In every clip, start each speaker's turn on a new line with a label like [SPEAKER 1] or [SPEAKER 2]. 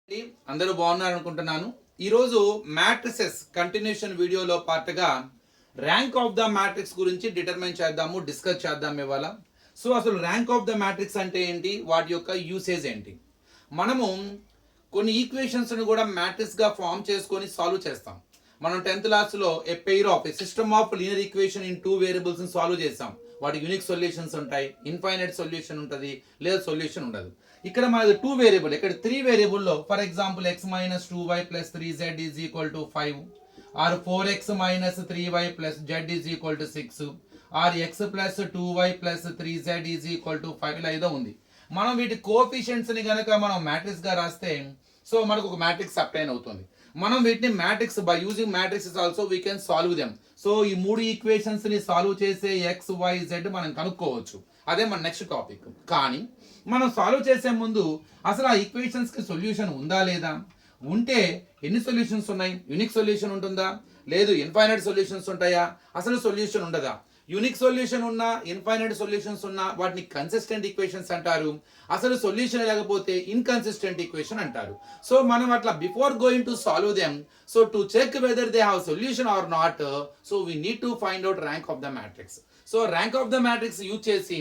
[SPEAKER 1] అందరూ బాగున్నారు అనుకుంటున్నాను. ఈరోజు మ్యాట్రిసెస్ కంటిన్యూషన్ వీడియోలో పార్ట్గా ర్యాంక్ ఆఫ్ ద మ్యాట్రిక్స్ గురించి డిటర్మైన్ చేద్దాము, డిస్కస్ చేద్దాం ఇవాళ. సో అసలు ర్యాంక్ ఆఫ్ ద మ్యాట్రిక్స్ అంటే ఏంటి, వాటి యొక్క యూసేజ్ ఏంటి. మనము కొన్ని ఈక్వేషన్స్ని కూడా మ్యాట్రిక్స్గా ఫామ్ చేసుకొని సాల్వ్ చేస్తాం. మనం 10th క్లాస్లో a pair of a system of linear equation in 2 వేరియబుల్స్ని సాల్వ్ చేస్తాం. వాటి యూనిక్ సొల్యూషన్స్ ఉంటాయి, ఇన్ఫైనైట్ సొల్యూషన్ ఉంటుంది, లేదా సొల్యూషన్ ఉండదు. ఇక్కడ మనది 2 వేరియబుల్, ఇక్కడ 3 వేరియబుల్లో for example x minus 2y plus 3z is equal to 5 or 4x minus 3y plus z is equal to 6 or x plus 2y plus 3z is equal to 5 ఇలా ఏదో ఉంది. మనం వీటి కోఎఫిషియెంట్స్ని కనుక మనం మ్యాట్రిక్స్గా రాస్తే సో మనకు ఒక మ్యాట్రిక్స్ అప్టైన్ అవుతుంది. మనం వీటిని matrix by using matrix also we can solve them. So ఈ 3 ఈక్వేషన్స్ ని సాల్వ్ చేసే ఎక్స్ వై జెడ్ మనం కనుక్కోవచ్చు. అదే మన నెక్స్ట్ టాపిక్. కానీ మనం సాల్వ్ చేసే ముందు అసలు ఆ ఈక్వేషన్స్ కి సొల్యూషన్ ఉందా లేదా, ఉంటే ఎన్ని సొల్యూషన్స్ ఉన్నాయి, యూనిక్ సొల్యూషన్ ఉంటుందా, లేదు ఇన్ఫైనైట్ సొల్యూషన్స్ ఉంటాయా, అసలు సొల్యూషన్ ఉండదా. యూనిక్ సొల్యూషన్ ఉన్నా ఇన్ఫైనైట్ సొల్యూషన్స్ ఉన్నా వాటిని కన్సిస్టెంట్ ఈక్వేషన్స్ అంటారు. అసలు సొల్యూషన్ లేకపోతే ఇన్కన్సిస్టెంట్ ఈక్వేషన్ అంటారు. సో మనం అట్లా before going to solve them, so to check whether they have solution or not, so we need to find out rank of the matrix. So rank of the matrix use చేసి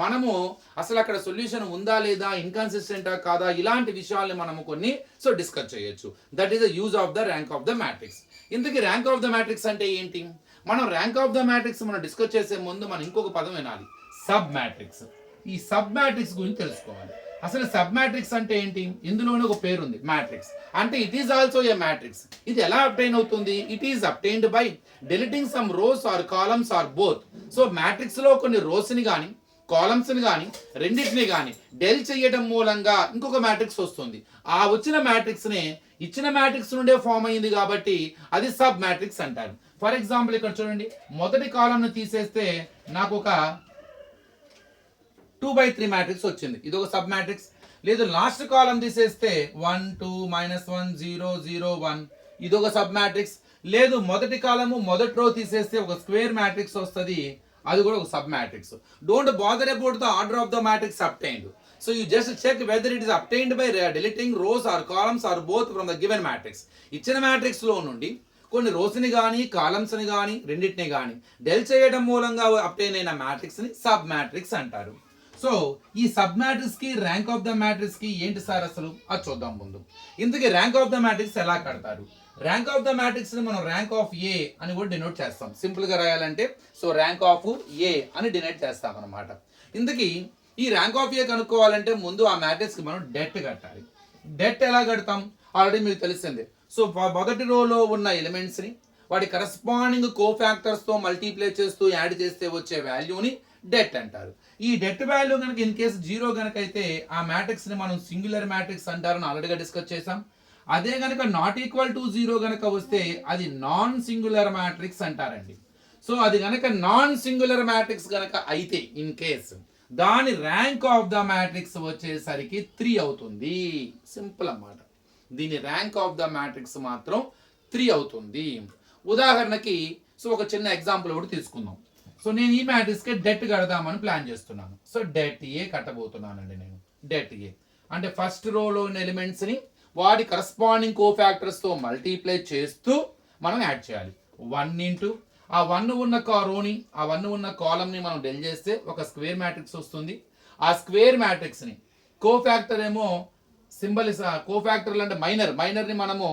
[SPEAKER 1] మనము అసలు అక్కడ solution ఉందా లేదా, ఇన్కన్సిస్టెంటా కాదా, ఇలాంటి విషయాల్ని మనము కొన్ని సో డిస్కస్ చేయొచ్చు. That is the use of the rank of the matrix. ఇంతకీ ర్యాంక్ ఆఫ్ ద మ్యాట్రిక్స్ అంటే ఏంటి. మనం ర్యాంక్ ఆఫ్ ద మ్యాట్రిక్స్ మనం డిస్కస్ చేసే ముందు మనం ఇంకొక పదం వినాలి, సబ్ మ్యాట్రిక్స్. ఈ సబ్ మ్యాట్రిక్స్ గురించి తెలుసుకోవాలి. అసలు సబ్ మ్యాట్రిక్స్ అంటే ఏంటి, ఇందులోనే ఒక పేరు ఉంది మ్యాట్రిక్స్ అంటే. It is also a matrix. ఇది ఎలా అప్టైన్ అవుతుంది, it is obtained by deleting some rows or columns or both. So matrix లో కొన్ని రోస్ ని కానీ కాలమ్స్ ని కానీ రెండింటిని కానీ డెల్ చేయడం మూలంగా ఇంకొక మ్యాట్రిక్స్ వస్తుంది. ఆ వచ్చిన మ్యాట్రిక్స్ నే ఇచ్చిన మ్యాట్రిక్స్ నుండే ఫామ్ అయింది కాబట్టి అది సబ్ మ్యాట్రిక్స్ అంటారు. ఫర్ ఎగ్జాంపుల్ ఇక్కడ చూడండి, మొదటి కాలం ను తీసేస్తే నాకు ఒక 2/3 మ్యాట్రిక్స్ వచ్చింది, ఇది ఒక సబ్ మ్యాట్రిక్స్. లేదు లాస్ట్ కాలం తీసేస్తే 1 2 -1 0 0 1 ఇది ఒక సబ్ మ్యాట్రిక్స్. లేదు మొదటి కాలము మొదటి రో తీసేస్తే ఒక స్క్వేర్ మ్యాట్రిక్స్ వస్తుంది, అది కూడా ఒక sub matrix. Don't bother about the order of the matrix obtained. So you just check whether it is obtained by deleting rows or columns or both from the given matrix. ఇచ్చిన matrix లో నుండి కొన్ని rose ని గానీ columns ని గానీ రెండింటిని గానీ డెల్ చేయడం మూలంగా అప్టైన్ అయిన మ్యాట్రిక్స్ ని సబ్ మ్యాట్రిక్స్ అంటారు. సో ఈ సబ్ మ్యాట్రిక్స్ కి ర్యాంక్ ఆఫ్ ద మ్యాట్రిక్స్ కి ఏంటి సార్ అసలు, అది చూద్దాం ముందు. ఇందుకే ర్యాంక్ ఆఫ్ ద మ్యాట్రిక్స్ ఎలా కడతారు. ర్యాంక్ ఆఫ్ ద మ్యాట్రిక్స్ ని మనం ర్యాంక్ ఆఫ్ ఏ అని కూడా డినోట్ చేస్తాం. సింపుల్ గా రాయాలంటే సో ర్యాంక్ ఆఫ్ ఏ అని డినోట్ చేస్తాం అనమాట. ఇందుకీ ఈ ర్యాంక్ ఆఫ్ ఏ కనుక్కోవాలంటే ముందు ఆ మ్యాట్రిక్స్ కి మనం డెట్ కట్టాలి. డెట్ ఎలా కడతాం ఆల్రెడీ మీకు తెలిసిందే. సో మొదటి రోలో ఉన్న ఎలిమెంట్స్ ని వాటి కరస్పాండింగ్ కోఫాక్టర్స్ తో మల్టీప్లై చేస్తూ యాడ్ చేస్తే వచ్చే వాల్యూని డెట్ అంటారు. ఈ డెట్ వాల్యూ కనుక ఇన్ కేసు 0 కనుక అయితే ఆ మ్యాట్రిక్స్ ని మనం సింగులర్ మ్యాట్రిక్స్ అంటారని ఆల్రెడీగా డిస్కస్ చేసాం. అదే కనుక నాట్ ఈక్వల్ టు 0 కనుక వస్తే అది నాన్ సింగులర్ మ్యాట్రిక్స్ అంటారండి. సో అది కనుక నాన్ సింగులర్ మ్యాట్రిక్స్ కనుక అయితే ఇన్ కేసు దాని ర్యాంక్ ఆఫ్ ద మ్యాట్రిక్స్ వచ్చేసరికి 3 అవుతుంది. సింపుల్ అన్నమాట. దీని ర్యాంక్ ఆఫ్ ద మ్యాట్రిక్స్ మాత్రం 3 అవుతుంది. ఉదాహరణకి సో ఒక చిన్న ఎగ్జాంపుల్ ఒకటి తీసుకుందాం. సో నేను ఈ మ్యాట్రిక్స్ కి డెట్ కడదామని ప్లాన్ చేస్తున్నాను. సో డెట్ ఏ కట్టబోతున్నానండి నేను. డెట్ ఏ అంటే ఫస్ట్ రోలో ఉన్న ఎలిమెంట్స్ ని వాటి కరస్పాండింగ్ కోఫాక్టర్స్ తో మల్టీప్లై చేస్తూ మనం యాడ్ చేయాలి. 1 ఇంటూ ఆ 1 ఉన్న రోని ఆ 1 ఉన్న కాలమ్ ని మనం డెల్ చేస్తే ఒక స్క్వేర్ మ్యాట్రిక్స్ వస్తుంది. ఆ స్క్వేర్ మ్యాట్రిక్స్ ని కోఫాక్టర్ ఏమో సింబల్ కోఫాక్టర్లు అంటే మైనర్ ని మనము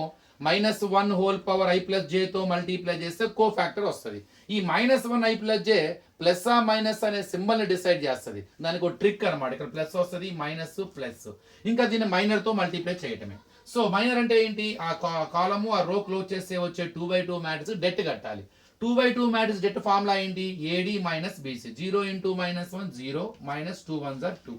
[SPEAKER 1] -1 whole power i plus j తో మల్టీప్లై చేస్తే కోఫాక్టర్ వస్తుంది. ఈ -1 i ప్లస్ j ప్లస్ ఆ మైనస్ అనే సింబల్ ని డిసైడ్ చేస్తుంది. దానికి ఒక ట్రిక్ అనమాట. ఇక్కడ ప్లస్ వస్తుంది, మైనస్ ప్లస్, ఇంకా దీన్ని మైనర్ తో మల్టీప్లై చేయటమే. సో మైనర్ అంటే ఏంటి, ఆ కాలము ఆ రో క్లోజ్ చేస్తే వచ్చే 2/2 మ్యాట్రిక్స్ డెట్ కట్టాలి. 2/2 మ్యాట్రిక్స్ డెట్ ఫార్ములా ఏంటి, AD minus BC. 0 into -1 0 -2 1 2.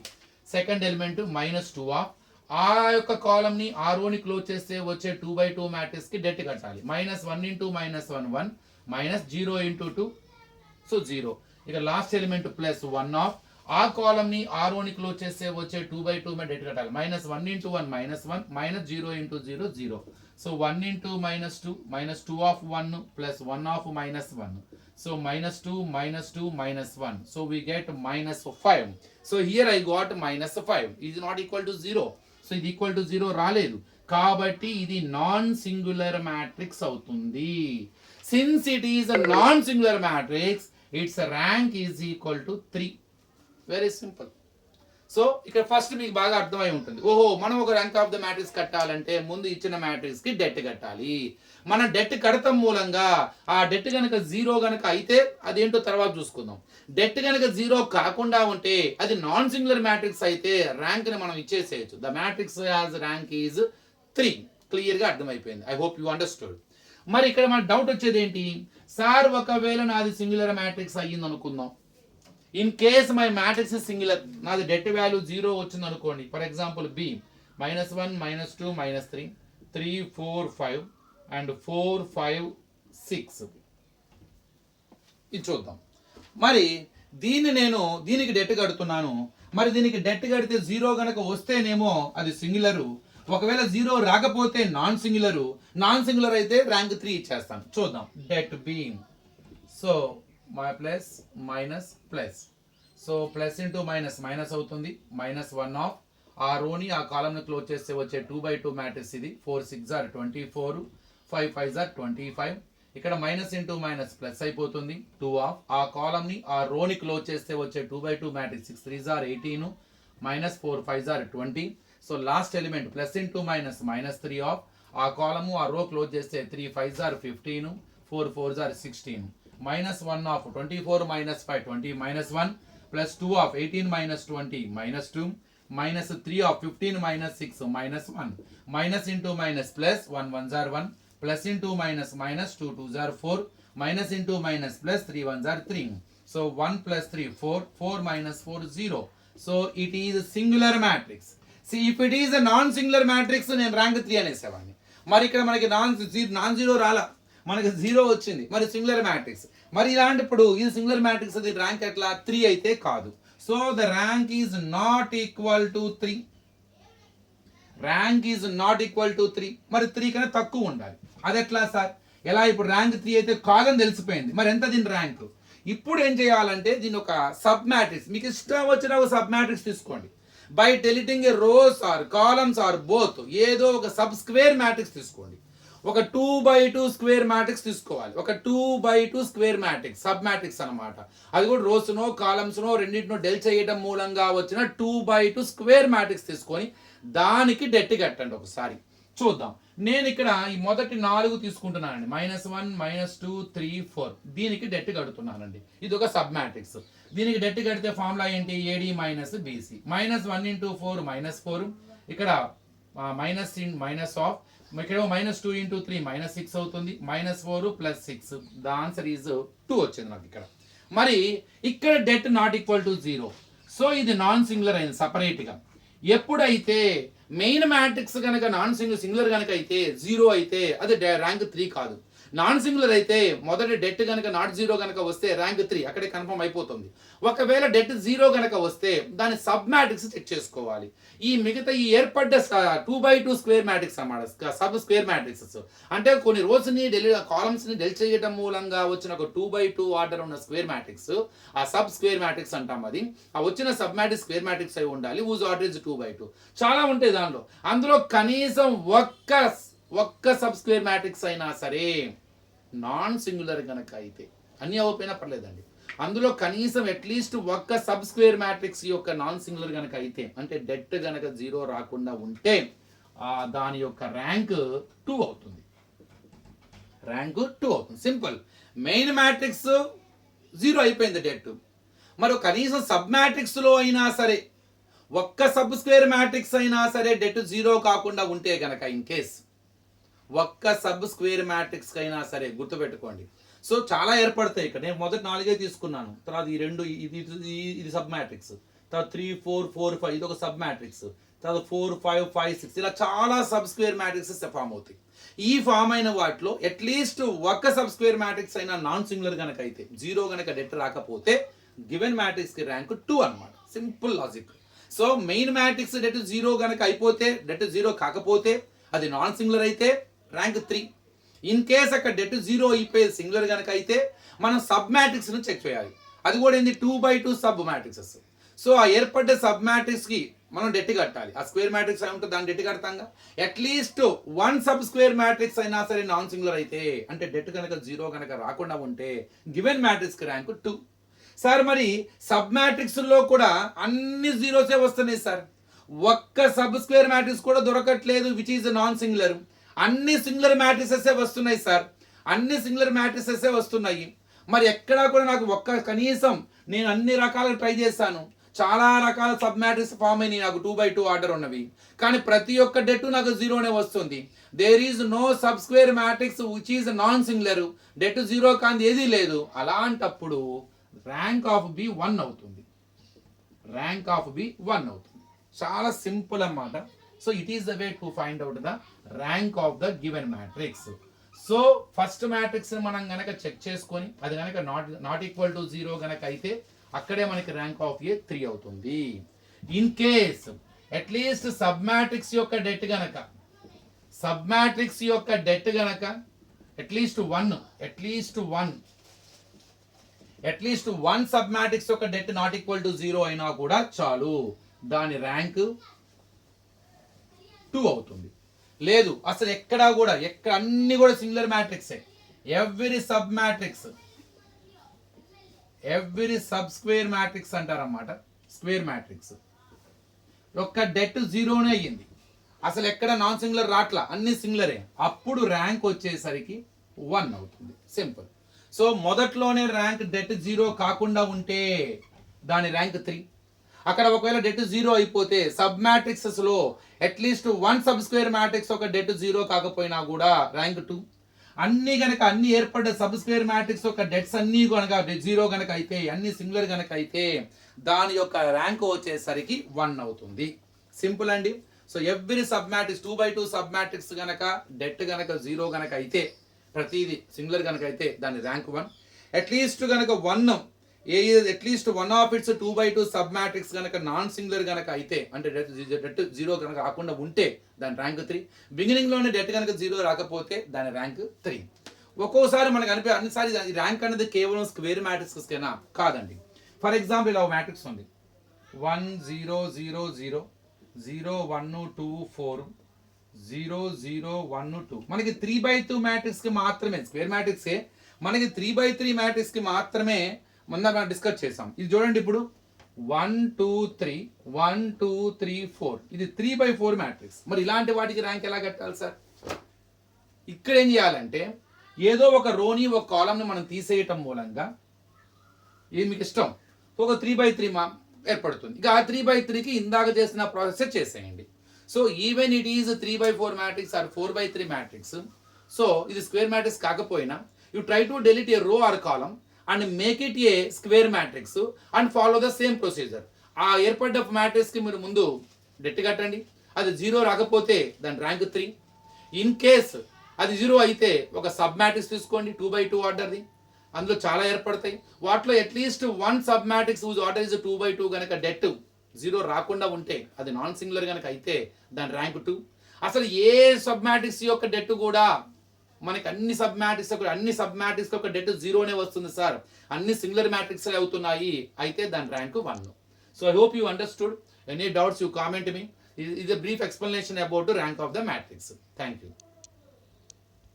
[SPEAKER 1] Second element -2 of ఆ యొక్క కాలం ని ఆ రో ని క్లోజ్ చేస్తే వచ్చే 2/2 మ్యాట్రిక్స్ కి డెట్ కట్టాలి. -1 ఇంటూ -1 1 -0 ఇంటూ 2 సో 0. ఇక లాస్ట్ ఎలిమెంట్ +1 ఆఫ్ ఆ కాలం ని ఆ రో ని క్లోజ్ చేస్తే వచ్చే 2/2 మీద డెట్ కట్టాలి. -1 into 1 -1 -0 into 0 0. So 1 into -2 -2 of 1 plus 1 of -1. So -2 -2 -1. So we get -5. So here I got -5 is not equal to 0. So ఇది ఈక్వల్ టు 0 రాలేదు. కాబట్టి ఇది నాన్ సింగులర్ మ్యాట్రిక్స్ అవుతుంది. Since it is a non singular matrix, it's rank is equal to 3. Very simple. So ఇక్కడ first మీకు బాగా అర్థమై ఉంటుంది, ఓహో మనం ఒక ర్యాంక్ ఆఫ్ ద మ్యాట్రిక్స్ కట్టాలంటే ముందు ఇచ్చిన మ్యాట్రిక్స్ కి డెట్ కట్టాలి. మన డెట్ కడతాం మూలంగా ఆ డెట్ కనుక 0 కనుక అయితే అదేంటో తర్వాత చూసుకుందాం. డెట్ కనుక 0 కాకుండా ఉంటే అది నాన్ సింగులర్ మ్యాట్రిక్స్ అయితే ర్యాంక్ ని మనం ఇచ్చేసేయచ్చు. The matrix has rank is 3. Clear గా అర్థమైపోయింది. I hope you understood. మరి ఇక్కడ మన డౌట్ వచ్చేది ఏంటి, సార్ ఒకవేళ నాది సింగులర్ మ్యాట్రిక్స్ అయ్యింది అనుకుందాం. In case my matrix singular, నాది డెట్ వాల్యూ 0 వచ్చింది అనుకోండి. For example B -1 -2 -3 3 4 5 and 4 5 6. ఇది చూద్దాం. మరి దీనికి డెట్ కడుతున్నాను. మరి దీనికి డెట్ కడితే 0 గనక వస్తేనేమో అది సింగులరు, ఒకవేళ 0 రాకపోతే నాన్ సింగులరు. నాన్ సింగులర్ అయితే ర్యాంక్ 3 ఇచ్చేస్తాను. చూద్దాం. Det B, so my plus minus plus, so plus into minus minus అవుతుంది. -1 ఆఫ్ ఆ రోని ఆ కాలంని క్లోజ్ చేస్తే వచ్చే 2/2 మ్యాట్రిక్స్ ఇది. 4 6 ఆర్ 24, 5 5 ఆర్ 25. ఇక్కడ మైనస్ ఇంటూ మైనస్ ప్లస్ అయిపోతుంది. 2 ఆఫ్ ఆ కాలంని ఆ రోని క్లోజ్ చేస్తే వచ్చే 2/2 matrix 6 3 or 18, -4 5 or 20. So last element plus into minus -3 of ఆ కాలము ఆ రో క్లోజ్ చేస్తే 3 5 or 15, 4 4 or 16. -1 of 24 minus 5 20 minus 1 plus 2 of 18 minus 20 minus 2 minus 3 of 15 minus 6 minus 1 minus into minus plus 1 1s are 1 plus into minus minus 2 2s are 4 minus into minus plus 3 1s are 3. So 1 plus 3 4 4 minus 4 0. So it is a singular matrix. See, if it is a non-singular matrix నేను rank 3 అనేసేవాడిని. మరి ఇక్కడ మనకి non zero రాలా, మనకి 0 వచ్చింది. మరి singular matrix, మరి ఇలాంటిప్పుడు ఇది సింగులర్ మ్యాట్రిక్స్, అది ర్యాంక్ ఎట్లా 3 అయితే కాదు. So the rank is not equal to 3. Rank is not equal to 3. మరి 3 కన్నా తక్కువ ఉండాలి. అది ఎట్లా సార్? ఎలా? ఇప్పుడు ర్యాంక్ 3 అయితే కాదని తెలిసిపోయింది. మరి ఎంత దీని ర్యాంక్? ఇప్పుడు ఏం చేయాలంటే దీని ఒక సబ్ మ్యాట్రిక్స్, మీకు ఇష్టం వచ్చిన ఒక సబ్ మ్యాట్రిక్స్ తీసుకోండి. By deleting a rows or columns or both, ఏదో ఒక సబ్ స్క్వేర్ మ్యాట్రిక్స్ తీసుకోండి. ఒక 2/2 స్క్వేర్ మ్యాట్రిక్స్ తీసుకోవాలి. ఒక 2/2 స్క్వేర్ మ్యాట్రిక్స్, సబ్ మ్యాట్రిక్స్ అనమాట. అది కూడా రోస్నో కాలమ్స్నో రెండింటినో డెల్ చేయడం మూలంగా వచ్చిన 2/2 స్క్వేర్ మ్యాట్రిక్స్ తీసుకొని దానికి డెట్ కట్టండి. ఒకసారి చూద్దాం. నేను ఇక్కడ ఈ మొదటి 4 తీసుకుంటున్నానండి. -1 -2 3 4 దీనికి డెట్ కడుతున్నానండి. ఇది ఒక సబ్ మ్యాట్రిక్స్. దీనికి డెట్ కడితే ఫార్ములా ఏంటి? AD - BC. -1 × 4 -4, ఇక్కడ మైనస్ ఆఫ్, ఇక్కడ -2 × 3 -6 అవుతుంది. -4 + 6, ద ఆన్సర్ ఈజ్ 2 వచ్చింది నాకు ఇక్కడ. మరి ఇక్కడ debt not equal to 0. So ఇది నాన్ సింగులర్ అయింది సపరేట్ గా. ఎప్పుడైతే మెయిన్ మ్యాట్రిక్స్ కనుక నాన్ సింగులర్ కనుక అయితే 0 అయితే అది ర్యాంక్ 3 కాదు. నాన్ సింగులర్ అయితే మొదటి డెట్ కనుక నాట్ 0 కనుక వస్తే ర్యాంక్ 3 అక్కడే కన్ఫర్మ్ అయిపోతుంది. ఒకవేళ డెట్ 0 కనుక వస్తే దాని సబ్ మ్యాట్రిక్స్ చెక్ చేసుకోవాలి. ఈ మిగతా ఈ ఏర్పడ్డ 2/2 స్క్వేర్ మ్యాట్రిక్స్ అన్నమాట, సబ్ స్క్వేర్ మ్యాట్రిక్స్ అంటే కొన్ని రోస్ ని కాలమ్స్ ని డెల్ చేయడం మూలంగా వచ్చిన ఒక 2/2 ఆర్డర్ ఉన్న స్క్వేర్ మ్యాట్రిక్స్, ఆ సబ్ స్క్వేర్ మ్యాట్రిక్స్ అంటాం. అది ఆ వచ్చిన సబ్ మ్యాట్రిక్స్ స్క్వేర్ మ్యాట్రిక్స్ అయి ఉండాలి. Ooze order is 2/2. చాలా ఉంటాయి దానిలో. అందులో కనీసం ఒక్క సబ్ స్క్వేర్ మ్యాట్రిక్స్ అయినా సరే నాన్ సింగులర్ గనక అయితే, అన్ని అవ్వకపోయినా పర్లేదండి, అందులో కనీసం అట్లీస్ట్ ఒక్క సబ్ స్క్వేర్ మ్యాట్రిక్స్ యొక్క నాన్ సింగులర్ గనక అయితే, అంటే డెట్ గనక 0 రాకుండా ఉంటే దాని యొక్క ర్యాంక్ 2 అవుతుంది. ర్యాంక్ 2 అవుతుంది. సింపుల్. మెయిన్ మ్యాట్రిక్స్ 0 అయిపోయింది డెట్. మరి కనీసం సబ్ మ్యాట్రిక్స్ లో అయినా సరే ఒక్క సబ్ స్క్వేర్ మ్యాట్రిక్స్ అయినా సరే డెట్ 0 కాకుండా ఉంటే గనక, ఇన్ కేస్ ఒక్క సబ్ స్క్వేర్ మ్యాట్రిక్స్ అయినా సరే గుర్తుపెట్టుకోండి. సో చాలా ఏర్పడతాయి ఇక్కడ. నేను మొదటి 4 తీసుకున్నాను, తర్వాత ఈ 2 ఇది సబ్ మ్యాట్రిక్స్, తర్వాత 3 4 4 5 ఇది ఒక సబ్ మ్యాట్రిక్స్, తర్వాత 4 5 5 6 ఇలా చాలా సబ్ స్క్వేర్ మ్యాట్రిక్సెస్ ఫామ్ అవుతాయి. ఈ ఫామ్ అయిన వాటిలో అట్లీస్ట్ ఒక్క సబ్ స్క్వేర్ మ్యాట్రిక్స్ అయినా నాన్ సింగులర్ గనక అయితే, 0 గనక డెట్ రాకపోతే గివెన్ మ్యాట్రిక్స్ కి ర్యాంక్ 2 అన్నమాట. Simple logic. So main matrix debt 0 గనక అయిపోతే, డెట్ 0 కాకపోతే అది నాన్ సింగులర్ అయితే ర్యాంక్ 3. ఇన్ కేస్ అక్కడ డెట్ 0 అయిపోయి సింగులర్ గనక అయితే మనం సబ్ మ్యాట్రిక్స్ ను చెక్ చేయాలి. అది కూడా ఏంది? 2/2 సబ్ మ్యాట్రిక్సెస్. సో ఆ ఏర్పడ్డ సబ్ మ్యాట్రిక్స్ కి మనం డెట్ కట్టాలి. ఆ స్క్వేర్ మ్యాట్రిక్స్ అయి ఉంటే దాన్ని డెట్ కడతాంగా. అట్లీస్ట్ 1 సబ్ స్క్వేర్ మ్యాట్రిక్స్ అయినా సరే నాన్ సింగులర్ అయితే, అంటే డెట్ కనుక 0 కనుక రాకుండా ఉంటే గివెన్ మ్యాట్రిక్స్ కి ర్యాంక్ 2. సార్ మరి సబ్ మ్యాట్రిక్స్ లో కూడా అన్ని జీరోసే వస్తున్నాయి సార్. ఒక్క సబ్ స్క్వేర్ మ్యాట్రిక్స్ కూడా దొరకట్లేదు విచ్ ఈజ్ నాన్ సింగులర్. అన్ని సింగులర్ మ్యాట్రిసెస్ వస్తున్నాయి సార్. అన్ని సింగులర్ మ్యాట్రిసెస్ వస్తున్నాయి. మరి ఎక్కడా కూడా నాకు కనీసం నేను అన్ని రకాలు ట్రై చేశాను. చాలా రకాల సబ్ మ్యాట్రిక్స్ ఫామ్ అయినాయి నాకు 2/2 ఆర్డర్ ఉన్నవి. కానీ ప్రతి ఒక్క డెట్ నాకు 0నే వస్తుంది. There is no sub square matrix which is non singular. Det 0 కాంది ఏదీ లేదు. అలాంటప్పుడు ర్యాంక్ ఆఫ్ బి 1 అవుతుంది. ర్యాంక్ ఆఫ్ బి 1 అవుతుంది. చాలా సింపుల్ అన్నమాట. So it is the way to find out the rank of the given matrix. So first matrix మనం గనక చెక్ చేసుకొని అది గనక నాట్ ఈక్వల్ టు 0 గనక అయితే అక్కడే మనకి ర్యాంక్ ఆఫ్ ఏ 3 అవుతుంది. In case at least sub matrix యొక్క డెట్ గనక అట్లీస్ట్ వన్ సబ్ మ్యాట్రిక్స్ యొక్క డెట్ నాట్ ఈక్వల్ టు 0 అయినా కూడా చాలు, దాని ర్యాంక్ 2 అవుతుంది. లేదు అసలు ఎక్కడా కూడా అన్ని కూడా సింగులర్ మ్యాట్రిక్సే. ఎవ్రీ సబ్ స్క్వేర్ మ్యాట్రిక్స్ అంటారన్నమాట. స్క్వేర్ మ్యాట్రిక్స్ యొక్క డెట్ 0నే అయ్యింది. అసలు ఎక్కడ నాన్ సింగులర్ రాట్లా, అన్ని సింగులరే. అప్పుడు ర్యాంక్ వచ్చేసరికి 1 అవుతుంది. సింపుల్. సో మొదట్లోనే ర్యాంక్ డెట్ 0 కాకుండా ఉంటే దాని ర్యాంక్ 3. అక్కడ ఒకవేళ డెట్ 0 అయిపోతే సబ్ మ్యాట్రిక్సెస్ లో అట్లీస్ట్ 1 సబ్ స్క్వేర్ మ్యాట్రిక్స్ ఒక డెట్ 0 కాకపోయినా కూడా ర్యాంక్ 2. అన్ని ఏర్పడ్డ సబ్ స్క్వేర్ మ్యాట్రిక్స్ యొక్క డెట్స్ అన్ని కనుక 0 కనుక అయితే, అన్ని సింగులర్ కనుక అయితే దాని యొక్క ర్యాంక్ వచ్చేసరికి 1 అవుతుంది. సింపుల్ అండి. So every sub matrix 2/2 sub matrix గనక డెట్ గనక 0 గనక అయితే, ప్రతిది సింగులర్ గనక అయితే దాని ర్యాంక్ 1. అట్లీస్ట్ గనక 1 at least 1 of it's 2/2 sub matrix గనక నాన్ సింగులర్ గనక అయితే, అంటే డెట్ 0 కనుక రాకుండా ఉంటే దాని ర్యాంక్ 3. బిగినింగ్ లోనే డెట్ కనుక 0 రాకపోతే దాని ర్యాంక్ 3. ఒక్కోసారి మనకు అన్నిసారి ర్యాంక్ అనేది కేవలం స్క్వేర్ మ్యాట్రిక్స్ కేనా కాదండి. ఫర్ ఎగ్జాంపుల్ ఇలా మ్యాట్రిక్స్ ఉంది 1 0 0 0 0 1 2 4 0 0 1 2. మనకి 3/2 మ్యాట్రిక్స్ కి మాత్రమే, స్క్వేర్ మ్యాట్రిక్స్ మనకి 3/3 మ్యాట్రిక్స్ కి మాత్రమే మనం డిస్కస్ చేసాం. ఇది చూడండి ఇప్పుడు 1 2 3 1 2 3 4 ఇది 3/4 మ్యాట్రిక్స్. మరి ఇలాంటి వాటికి ర్యాంక్ ఎలా కట్టాలి సార్? ఇక్కడ ఏం చేయాలంటే ఏదో ఒక రోని ఒక కాలంని మనం తీసేయటం మూలంగా ఇది మీకు ఇష్టం ఒక 3/3 ఏర్పడుతుంది. ఇక ఆ 3/3కి ఇందాక చేసిన ప్రాసెస్ చేసేయండి. So even it is 3/4 matrix or 4/3 matrix. So ఇది స్క్వేర్ మ్యాట్రిక్స్ కాకపోయినా you try to delete a row or column and make it a square matrix and follow the same procedure. ఆ ఏర్పడ్డ మ్యాట్రిక్స్ కి మీరు ముందు debt కట్టండి. అది 0 రాకపోతే దాని ర్యాంక్ 3. ఇన్ కేస్ అది 0 అయితే ఒక సబ్ మ్యాట్రిక్స్ తీసుకోండి 2/2 ఆర్డర్ది. అందులో చాలా ఏర్పడతాయి. వాటిలో at least 1 sub matrix whose order is 2/2 గనక డెట్ 0 రాకుండా ఉంటే అది నాన్ సింగులర్ గనక అయితే దాని ర్యాంక్ 2. అసలు ఏ సబ్ మ్యాట్రిక్స్ యొక్క డెట్ కూడా మనకి అన్ని సబ్ మ్యాట్రిక్స్ ఒక డెట్ 0నే వస్తుంది సార్. అన్ని సింగులర్ మ్యాట్రిక్స్ అవుతున్నాయి అయితే దాని rank 1. So I hope you understood. Any doubts you comment me. ఇది brief explanation about rank of the matrix. Thank you.